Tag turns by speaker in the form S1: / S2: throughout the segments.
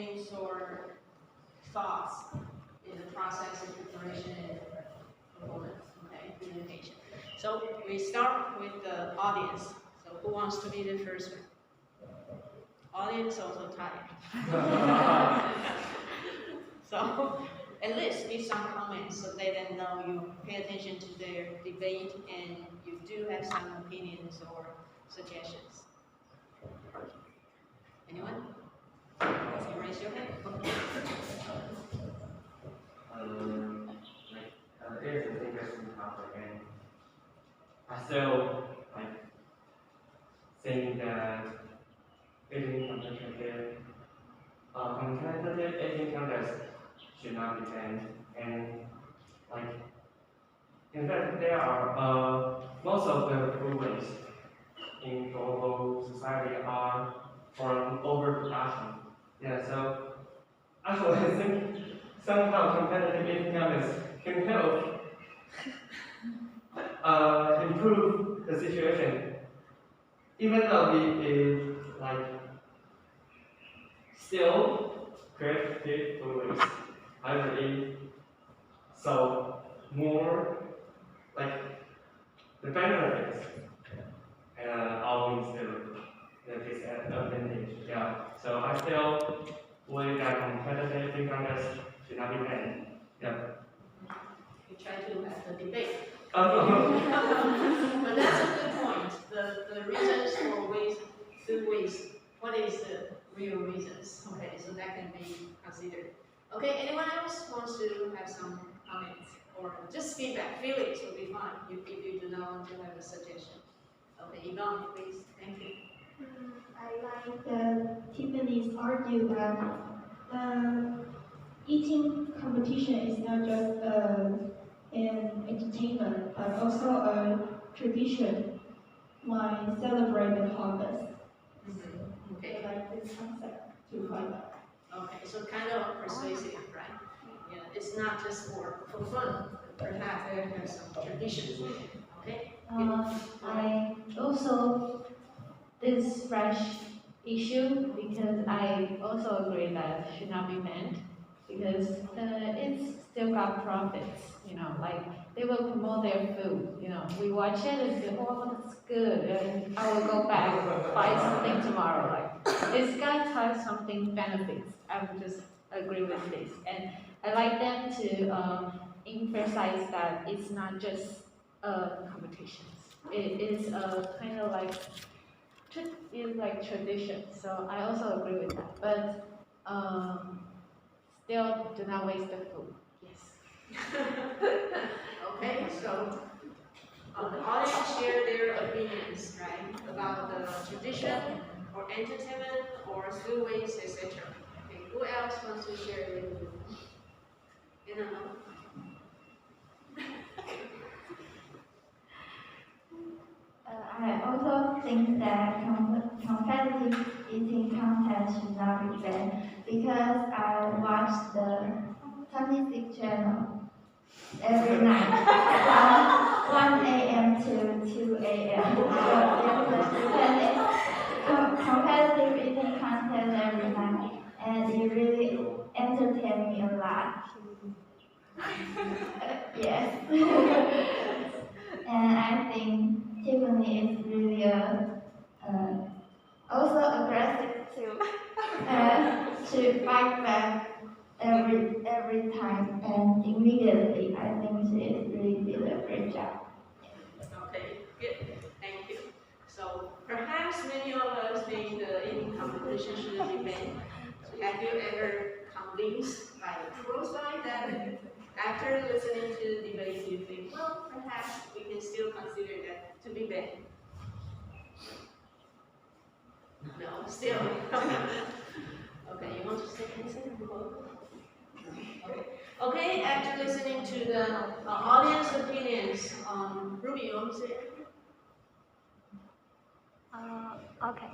S1: feelings or thoughts in the process of preparation and performance, okay, presentation. So we start with the audience. So who wants to be the first one? Audience also tired. So at least give some comments so let them know you pay attention to their debate and you do have some opinions or suggestions. Anyone? You raise your hand.
S2: There's an interesting topic, and I still saying that eating competitive eating contest should not be banned, and in fact there are most of the food waste in global society are from overproduction. Yeah, so actually I think somehow competitive eating contest can help improve the situation, even though it still create big food waste. However, it so more the benefits outweighs the disadvantage. Yeah. So I still believe that competitive eating contest should not be banned. Yeah.
S1: We try to have the debate. But that's a good point. The reasons for food waste, what is the real reasons? Okay, so that can be considered. Okay, anyone else wants to have some comments or just feedback? Feelings will be fine if you do not want to have a suggestion. Okay, Yvonne, please. Thank you.
S3: I like Tiffany's argue that eating competition is not just an entertainment, but also a tradition might celebrate the harvest.
S1: Okay.
S3: I like this concept to find out.
S1: Okay, so kind of persuasive, right? Yeah, it's not just for fun. Perhaps there are some traditions. Okay.
S4: I also this fresh issue because I also agree that it should not be banned because it's still got profits, they will promote their food, we watch it and say, oh, that's good, and I will go back, buy something tomorrow, this guy has something benefits, I would just agree with this, and I like them to emphasize that it's not just competitions, it is kind of like tradition, so I also agree with that, but still do not waste the food. Yes.
S1: Okay, so the audience share their opinions, right, about the tradition or entertainment or food waste, etc. Okay, who else wants to share their opinion? You know.
S5: I also think that competitive eating contest should not be banned because I watch the 26 channel every night from 1 a.m. to 2 a.m. So competitive eating contest every night, and it really entertained me a lot. Yes. And I think Tiffany is really also aggressive to fight back every time and immediately. I think she really did a great job.
S1: Okay, good. Thank you. So perhaps many of us think the eating competition shouldn't be banned. So have you ever convinced by the pro side that after listening to the debate you think, well, perhaps we can still consider that to be banned? No, still. Okay, you want to say anything? Okay, after listening to the audience opinions, Ruby, you want to say anything?
S6: Okay.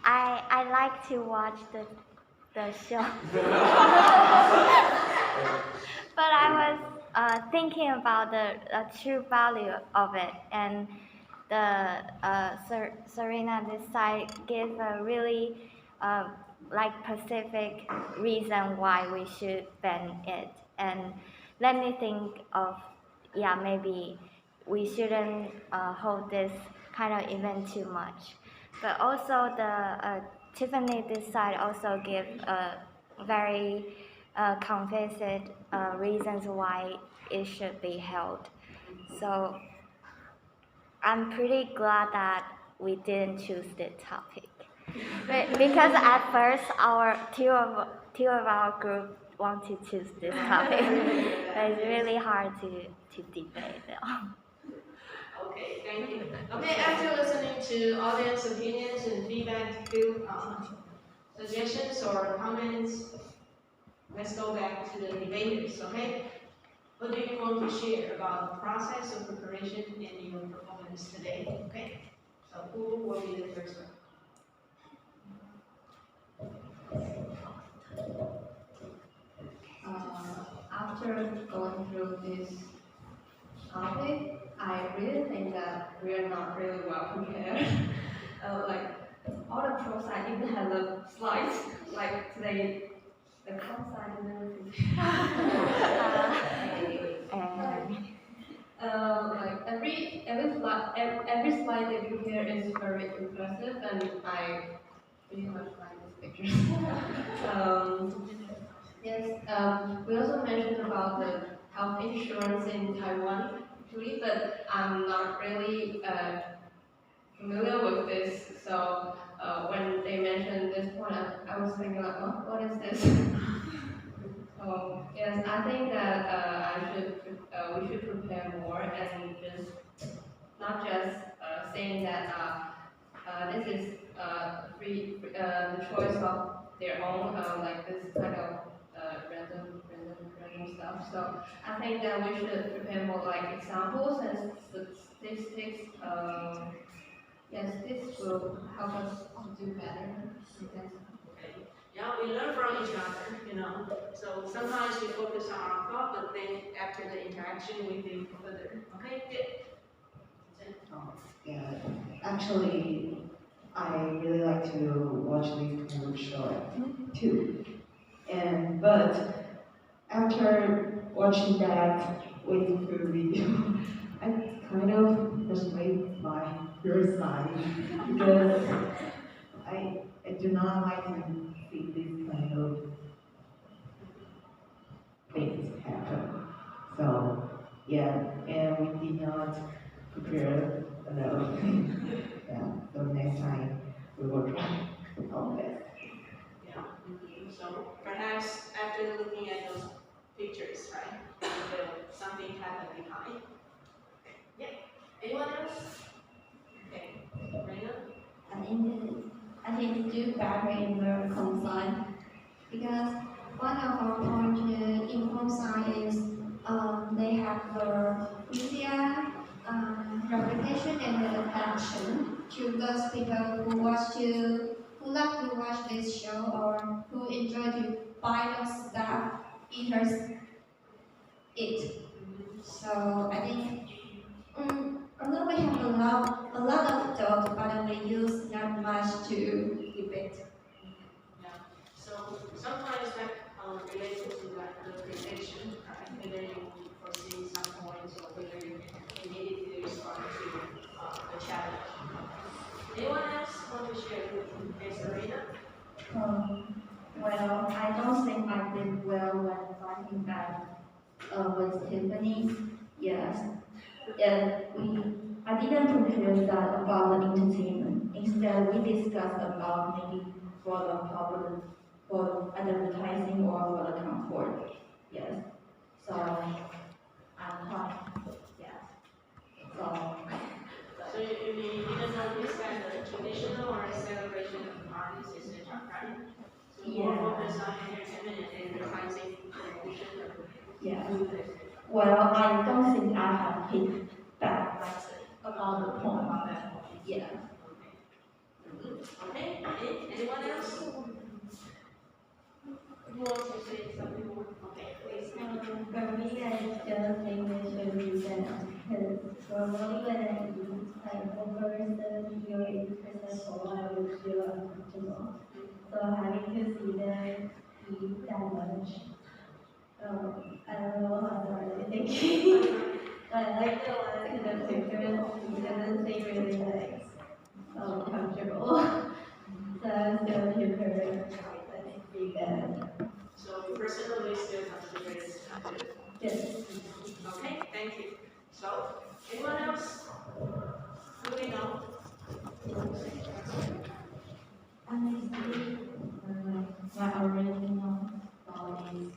S6: I like to watch the show. But I was thinking about the true value of it, and the Serena this side gave a really like specific reason why we should ban it, and let me think of, yeah, maybe we shouldn't hold this kind of event too much. But also the Tiffany this side also give very convincing reasons why it should be held. So I'm pretty glad that we didn't choose this topic. Because at first our two of our group want to choose this topic. But it's really hard to debate though.
S1: Okay, thank you. Okay, after listening to audience opinions and feedback, few suggestions or comments, let's go back to the debaters, okay? What do you want to share about the process of preparation in your performance today, okay? So who will be the first one?
S7: After going through this topic, I really think that we are not really well prepared. Like all the pros, I even have the slides. Like today, the pros side and everything. Like every slide they prepare is very impressive, and I pretty much like this picture. Yes, we also mentioned about the health insurance in Taiwan, actually, but I'm not really familiar with this. So when they mentioned this point, I was thinking like, oh, what is this? So yes, I think that we should prepare more and just not just saying that this is the choice of their own, like this kind of random stuff. So I think that we should prepare more like examples and statistics. Yes, this will help us to do better. Yes.
S1: Yeah, we learn from each other, So sometimes we focus on our thought, but then after the interaction, we think further. Okay, good.
S8: Yeah, actually, I really like to watch this kind of show too. But after watching that waiting for the video, I kind of persuade my your side because I do not like to see this kind of things happen. So yeah, and we did not prepare enough. Yeah, so next time we will try our best.
S1: Yeah. So perhaps after looking at those pictures, right, something happened behind. Yeah. Anyone else? Okay. Rena?
S5: I think do better in the concern because one of our points in home science is they have the media reputation and the attention to those people who like to watch this show or who enjoy to buy those stuff, eaters it. So I think although we have a lot of thought, but we use not much to debate.
S1: Yeah. So sometimes that related to like the prediction, right? Whether you foresee some points or whether you immediately respond to the challenge. Anyone else want to share with Arena?
S7: Well, I don't think I did well when fighting back with Tiffany. Yes. I didn't prepare that about the entertainment. Instead, we discussed about maybe for the problem, for advertising or for the comfort. Yes. So I'm quite, yes.
S1: So you mean you didn't notice that the traditional or celebration of the artists is different, right? So more focus on entertainment and advertising promotion.
S7: Yeah. Well, I don't think I have hit back about the point. Yeah.
S1: Okay. Anyone else? Who wants to say something more? Okay, please.
S5: For me, I just think we should reset because normally when I eat like over 70 or 80% full, I would feel uncomfortable. So
S3: can see that he damaged. I don't know how to really thinking. But I like the one in the picture, he doesn't seem really like comfortable. So I still prefer like be bad.
S1: So you personally still consider it good?
S3: Yes.
S1: Okay, thank you. So, anyone else? Do we know?
S5: Honestly, my original thought is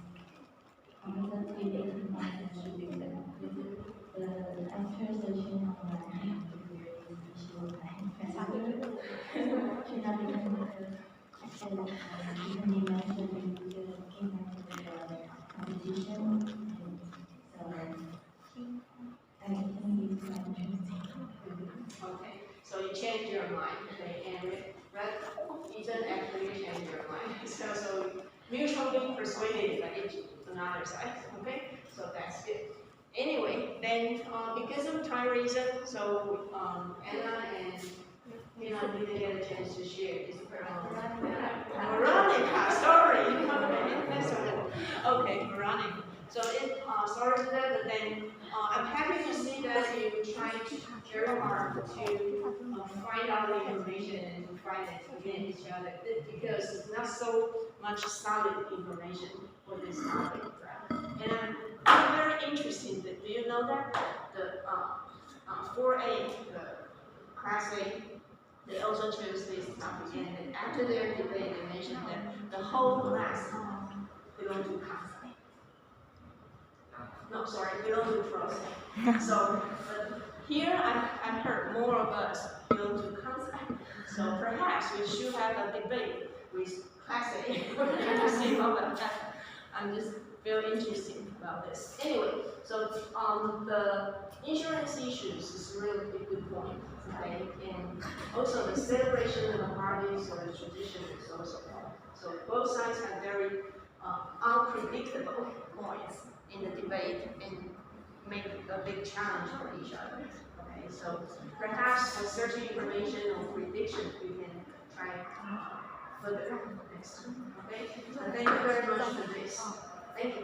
S5: competent with 18 months should be the after searching online the issue of should not be considered actually even they mentioned in the came into the competition so I think it's quite interesting.
S1: Okay, so you change your mind, okay, and Red Ethan actually changed your mind. So mutually persuaded by each another side, okay? So that's good. Anyway, then because of time reason, so Anna and Tina didn't get a chance to share this Veronica, sorry. Okay, Veronica. So sorry for that, but then I'm happy to see that you try very hard to find out the information and to find it again each other because it's not so much solid information for this topic, right? And I'm very interested. Do you know that the 4A, the Class A, they also chose this topic, and after their debate, they mentioned that the whole class belong to Class A. No, sorry, belong to Class A. So, but here I heard more of us belong to Class A. So perhaps we should have a debate with Class A to see about that. I'm just very interested about this. Anyway, so the insurance issues is really a good point, okay? And also the celebration of the holidays or the tradition is also important. So both sides have very unpredictable points in the debate and make a big challenge for each other. Okay, so perhaps with certain information or prediction we can try further next time. Okay, so thank you very much for this. Thank you.